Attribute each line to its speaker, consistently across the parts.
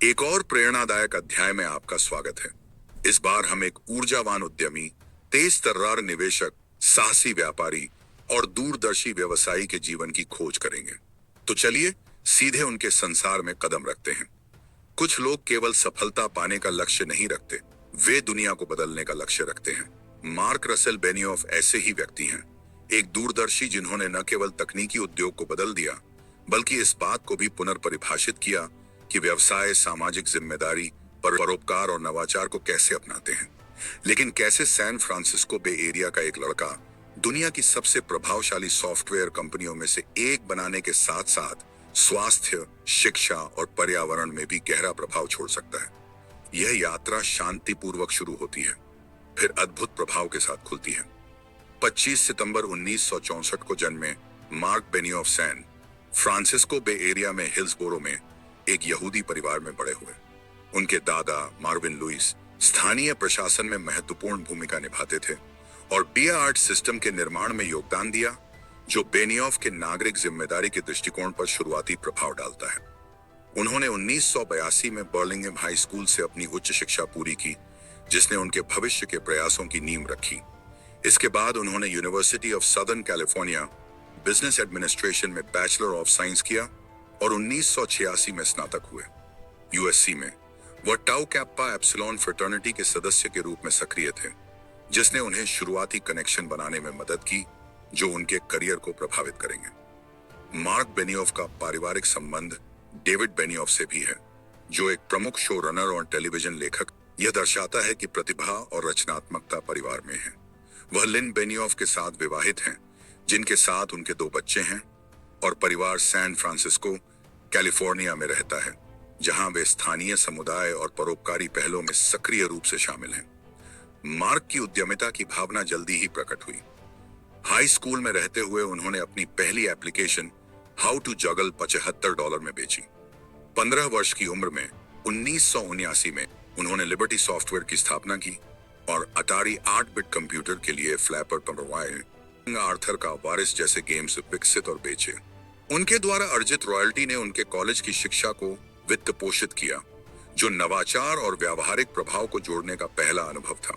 Speaker 1: एक और प्रेरणादायक अध्याय में आपका स्वागत है। इस बार हम एक ऊर्जावान उद्यमी, तेज तर्रार निवेशक, साहसी व्यापारी और दूरदर्शी व्यवसायी के जीवन की खोज करेंगे। तो चलिए सीधे उनके संसार में कदम रखते हैं। कुछ लोग केवल सफलता पाने का लक्ष्य नहीं रखते, वे दुनिया को बदलने का लक्ष्य रखते हैं। मार्क रसेल बेनियोफ ऐसे ही व्यक्ति हैं, एक दूरदर्शी जिन्होंने न केवल तकनीकी उद्योग को बदल दिया, बल्कि इस बात को भी पुनर्परिभाषित किया कि व्यवसाय सामाजिक जिम्मेदारी, परोपकार और नवाचार को कैसे अपनाते हैं। लेकिन कैसे सैन फ्रांसिस्को बे एरिया का एक लड़का दुनिया की सबसे प्रभावशाली सॉफ्टवेयर कंपनियों में से एक बनाने के साथ साथ स्वास्थ्य, शिक्षा और पर्यावरण में भी गहरा प्रभाव छोड़ सकता है। यह यात्रा शांतिपूर्वक शुरू होती है, फिर अद्भुत प्रभाव के साथ खुलती है। 25 सितंबर 1964 को जन्मे मार्क बेनियोफ सैन फ्रांसिस्को बे एरिया में हिल्सबोरो में एक यहूदी परिवार में बड़े हुए। उनके दादा मार्विन लुइस स्थानीय प्रशासन में महत्वपूर्ण भूमिका निभाते थे और बिया आर्ट सिस्टम के निर्माण में योगदान दिया, जो बेनियोफ के नागरिक जिम्मेदारी के दृष्टिकोण पर शुरुआती प्रभाव डालता है। उन्होंने 1982 में बर्लिंघम हाई स्कूल से अपनी उच्च शिक्षा पूरी की, जिसने उनके भविष्य के प्रयासों की नींव रखी। इसके बाद उन्होंने university of southern California business administration में बैचलर ऑफ साइंस किया और 1986 में स्नातक हुए। यूएससी में वह टाउ कैप्पा एप्सिलॉन फ्रेटर्निटी के सदस्य के रूप में सक्रिय थे, जिसने उन्हें शुरुआती कनेक्शन बनाने में मदद की जो उनके करियर को प्रभावित करेंगे। मार्क बेनियोफ का पारिवारिक संबंध डेविड बेनियोफ से भी है, जो एक प्रमुख शो रनर और टेलीविजन लेखक। यह दर्शाता है कि प्रतिभा और रचनात्मकता परिवार में है। वह लिन बेनियोफ के साथ विवाहित हैं, जिनके साथ उनके 2 बच्चे हैं, और परिवार सैन फ्रांसिस्को, कैलिफोर्निया में रहता है, जहां वे स्थानीय समुदाय और परोपकारी पहलों में सक्रिय रूप से शामिल हैं। मार्क की उद्यमिता की भावना जल्दी ही प्रकट हुई। हाई स्कूल में रहते हुए उन्होंने अपनी पहली एप्लीकेशन हाउ टू जगल $75 में बेची। 15 वर्ष की उम्र में 1979 में उन्होंने लिबर्टी सॉफ्टवेयर की स्थापना की और अटारी 8-बिट कंप्यूटर के लिए फ्लैपर पमरवाए, आर्थर का वारिस जैसे गेम्स विकसित और बेचे। उनके द्वारा अर्जित रॉयल्टी ने उनके कॉलेज की शिक्षा को वित्त पोषित किया, जो नवाचार और व्यावहारिक प्रभाव को जोड़ने का पहला अनुभव था।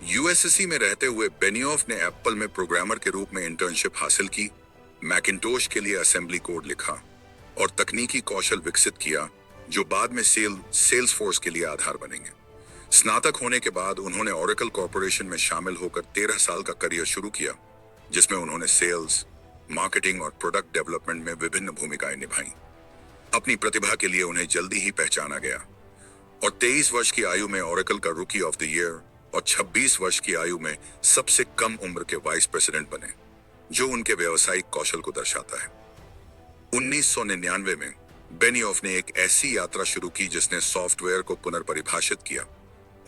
Speaker 1: यूएससी में रहते हुए बेनियोफ ने एप्पल में प्रोग्रामर के रूप में इंटर्नशिप हासिल की, मैकिन्टोश के लिए असेंबली कोड लिखा और तकनीकी कौशल विकसित किया, जो बाद में सेल्सफोर्स के लिए आधार बनेंगे। स्नातक होने के बाद उन्होंने ओरेकल कॉर्पोरेशन में शामिल होकर 13 साल का करियर शुरू किया, जिसमें उन्होंने सेल्स, मार्केटिंग और प्रोडक्ट डेवलपमेंट में विभिन्न भूमिकाएं निभाई। अपनी प्रतिभा के लिए उन्हें जल्दी ही पहचाना गया और 23 वर्ष की आयु में ओरेकल का रुकी ऑफ द ईयर और 26 वर्ष की आयु में सबसे कम उम्र के वाइस प्रेसिडेंट बने, जो उनके व्यावसायिक कौशल को दर्शाता है। 1999 में बेनियोफ ने एक ऐसी यात्रा शुरू की जिसने सॉफ्टवेयर को पुनर्परिभाषित किया।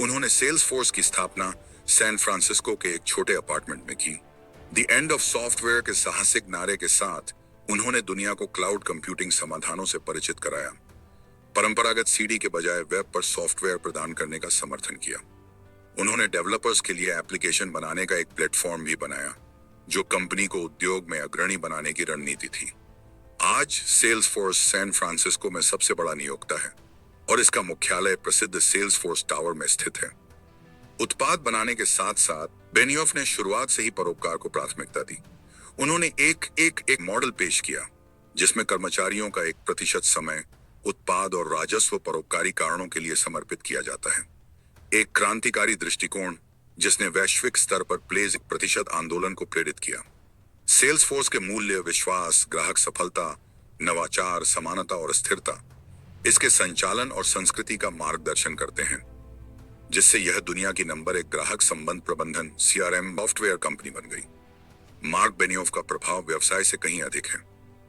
Speaker 1: उन्होंने सेल्सफोर्स की स्थापना सैन फ्रांसिस्को के एक छोटे अपार्टमेंट में की। द एंड ऑफ सॉफ्टवेयर के साहसिक नारे के साथ उन्होंने दुनिया को क्लाउड कंप्यूटिंग समाधानों से परिचित कराया, परंपरागत सीडी के बजाय वेब पर सॉफ्टवेयर प्रदान करने का समर्थन किया। उन्होंने डेवलपर्स के लिए एप्लीकेशन बनाने का एक प्लेटफॉर्म भी बनाया, जो कंपनी को उद्योग में अग्रणी बनाने की रणनीति थी। आज सेल्सफोर्स सैन फ्रांसिस्को में सबसे बड़ा नियोक्ता है और इसका मुख्यालय प्रसिद्ध सेल्सफोर्स टावर में स्थित है। उत्पाद बनाने के साथ साथ बेनियोफ ने शुरुआत से ही परोपकार को प्राथमिकता दी। उन्होंने एक मॉडल पेश किया, जिसमें कर्मचारियों का 1% समय उत्पाद और राजस्व परोपकारी कारणों के लिए समर्पित किया जाता है। एक क्रांतिकारी दृष्टिकोण जिसने वैश्विक स्तर पर प्लेज 1% आंदोलन को प्रेरित किया। सेल्सफोर्स के मूल्य विश्वास, ग्राहक सफलता, नवाचार, समानता और स्थिरता इसके संचालन और संस्कृति का मार्गदर्शन करते हैं, जिससे यह दुनिया की नंबर 1 ग्राहक संबंध प्रबंधन CRM सॉफ्टवेयर कंपनी बन गई। मार्क बेनियोफ का प्रभाव व्यवसाय से कहीं अधिक है।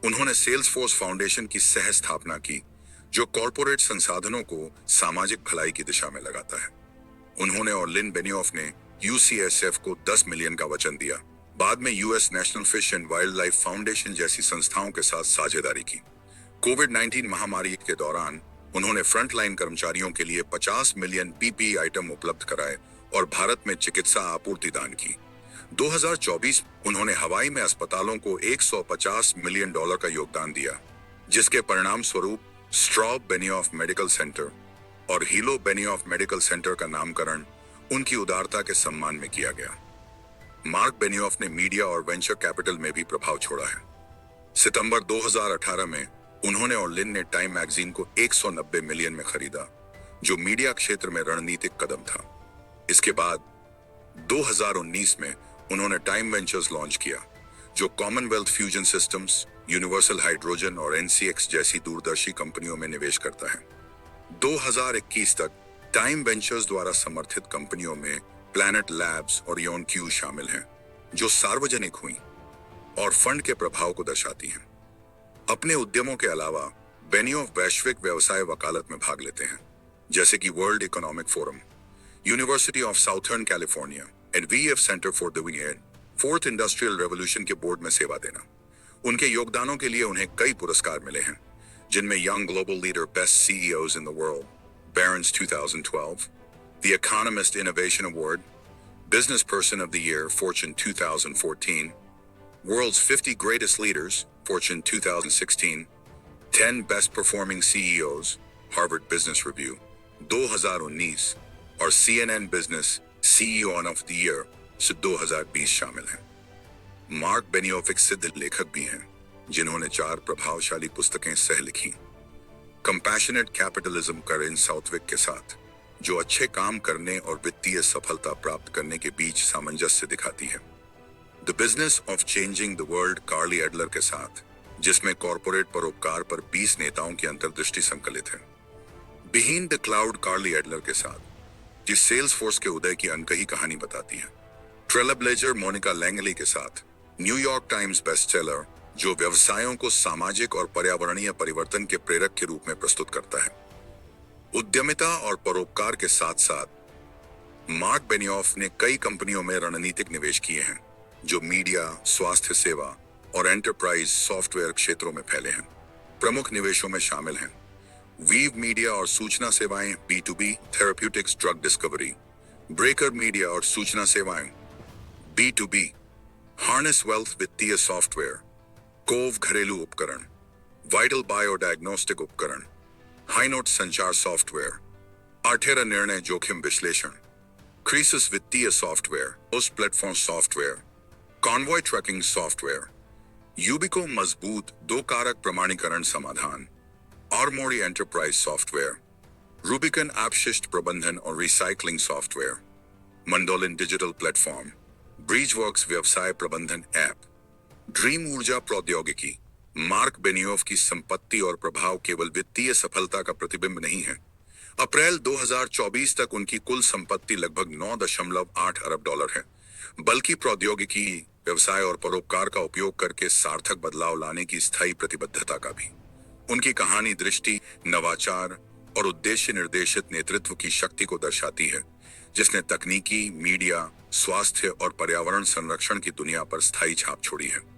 Speaker 1: उन्होंने सेल्सफोर्स फाउंडेशन की सह स्थापना की, जो कॉर्पोरेट संसाधनों को सामाजिक भलाई की दिशा में लगाता है। उन्होंने और लिन बेनियोफ ने UCSF को $10 मिलियन का वचन दिया। बाद में US national fish and wild life foundation जैसी संस्थाओं के साथ साझेदारी की। कोविड-19 महामारी के दौरान उन्होंने फ्रंटलाइन कर्मचारियों के लिए 50 मिलियन PPE आइटम उपलब्ध कराए और भारत में चिकित्सा आपूर्ति दान की। 2024 उन्होंने हवाई में अस्पतालों को $150 मिलियन का योगदान दिया, जिसके परिणाम स्वरूप स्ट्रॉब बेनियोफ मेडिकल सेंटर और हीलो बेनियोफ मेडिकल सेंटर का नामकरण उनकी उदारता के सम्मान में किया गया। मार्क बेनियोफ ने मीडिया और वेंचर कैपिटल में भी प्रभाव छोड़ा है। सितंबर 2018 में उन्होंने और लिन ने टाइम मैगजीन को 190 मिलियन में खरीदा, जो मीडिया क्षेत्र में रणनीतिक कदम था। इसके बाद 2019 में उन्होंने टाइम वेंचर्स लॉन्च किया, जो Commonwealth fusion systems, universal hydrogen और एनसीएक्स जैसी दूरदर्शी कंपनियों में निवेश करता है। 2021 तक टाइम वेंचर्स द्वारा समर्थित कंपनियों में प्लैनेट लैब्स और योनक्यू शामिल हैं, जो सार्वजनिक हुई और फंड के प्रभाव को दर्शाती हैं। अपने उद्यमों के अलावा बेनियोफ वैश्विक व्यवसाय वकालत में भाग लेते हैं, जैसे कि world economic forum, university of southern California and VF centre for the fourth industrial revolution के बोर्ड में सेवा देना। उनके योगदानों के लिए उन्हें कई पुरस्कार मिले हैं, जिनमें young global leader best CEOs in the world Barron's 2012, The Economist Innovation Award, Business Person of the Year Fortune 2014, World's 50 Greatest Leaders Fortune 2016, 10 Best Performing CEOs Harvard Business Review 2019 और CNN Business CEO of the Year से 2020 शामिल हैं। Mark Benioff एक सिद्ध लेखक भी हैं, जिन्होंने 4 प्रभावशाली पुस्तकें सह लिखी। कंपैशनेट कैपिटलिज्म करेन साउथविक के साथ, जो अच्छे काम करने और वित्तीय सफलता प्राप्त करने के बीच सामंजस्य दिखाती है। The business of changing the world Carly Adler के साथ, जिसमें कॉरपोरेट परोपकार पर 20 नेताओं की अंतर्दृष्टि संकलित है। बिहाइंड द क्लाउड कार्ली एडलर के साथ, जिस सेल्स फोर्स के उदय की अनकही कहानी बताती है। ट्रेलब्लेजर मोनिका लैंगली के साथ, न्यूयॉर्क टाइम्स बेस्टसेलर, जो व्यवसायों को सामाजिक और पर्यावरणीय परिवर्तन के प्रेरक के रूप में प्रस्तुत करता है। उद्यमिता और परोपकार के साथ साथ मार्क बेनियोफ ने कई कंपनियों में रणनीतिक निवेश किए हैं, जो मीडिया, स्वास्थ्य सेवा और एंटरप्राइज सॉफ्टवेयर क्षेत्रों में फैले हैं। प्रमुख निवेशों में शामिल हैं वीव मीडिया और सूचना सेवाएं B2B, therapeutics, drug discovery, breaker media और सूचना सेवाएं B2B, हार्नेस वेल्थ वित्तीय सॉफ्टवेयर, कोव घरेलू उपकरण, वाइटल बायो डायग्नोस्टिक उपकरण, हाईनोट संचार सॉफ्टवेयर, आर्टेरा निर्णय जोखिम विश्लेषण, क्रीसिस वित्तीय सॉफ्टवेयर, उस platform software, convoy tracking software, Yubico मजबूत 2 कारक प्रमाणीकरण समाधान, आर्मोरी एंटरप्राइज सॉफ्टवेयर, रूबिकन अपशिष्ट प्रबंधन और recycling software, Mandolin digital platform, Breezeworks व्यवसाय प्रबंधन ऐप, ड्रीम ऊर्जा प्रौद्योगिकी। मार्क बेनियोफ की संपत्ति और प्रभाव केवल वित्तीय सफलता का प्रतिबिंब नहीं है। अप्रैल 2024 तक उनकी कुल संपत्ति लगभग 9.8 अरब डॉलर है, बल्कि प्रौद्योगिकी, व्यवसाय और परोपकार का उपयोग करके सार्थक बदलाव लाने की स्थायी प्रतिबद्धता का भी। उनकी कहानी दृष्टि, नवाचार और उद्देश्य निर्देशित नेतृत्व की शक्ति को दर्शाती है, जिसने तकनीकी, मीडिया, स्वास्थ्य और पर्यावरण संरक्षण की दुनिया पर स्थायी छाप छोड़ी है।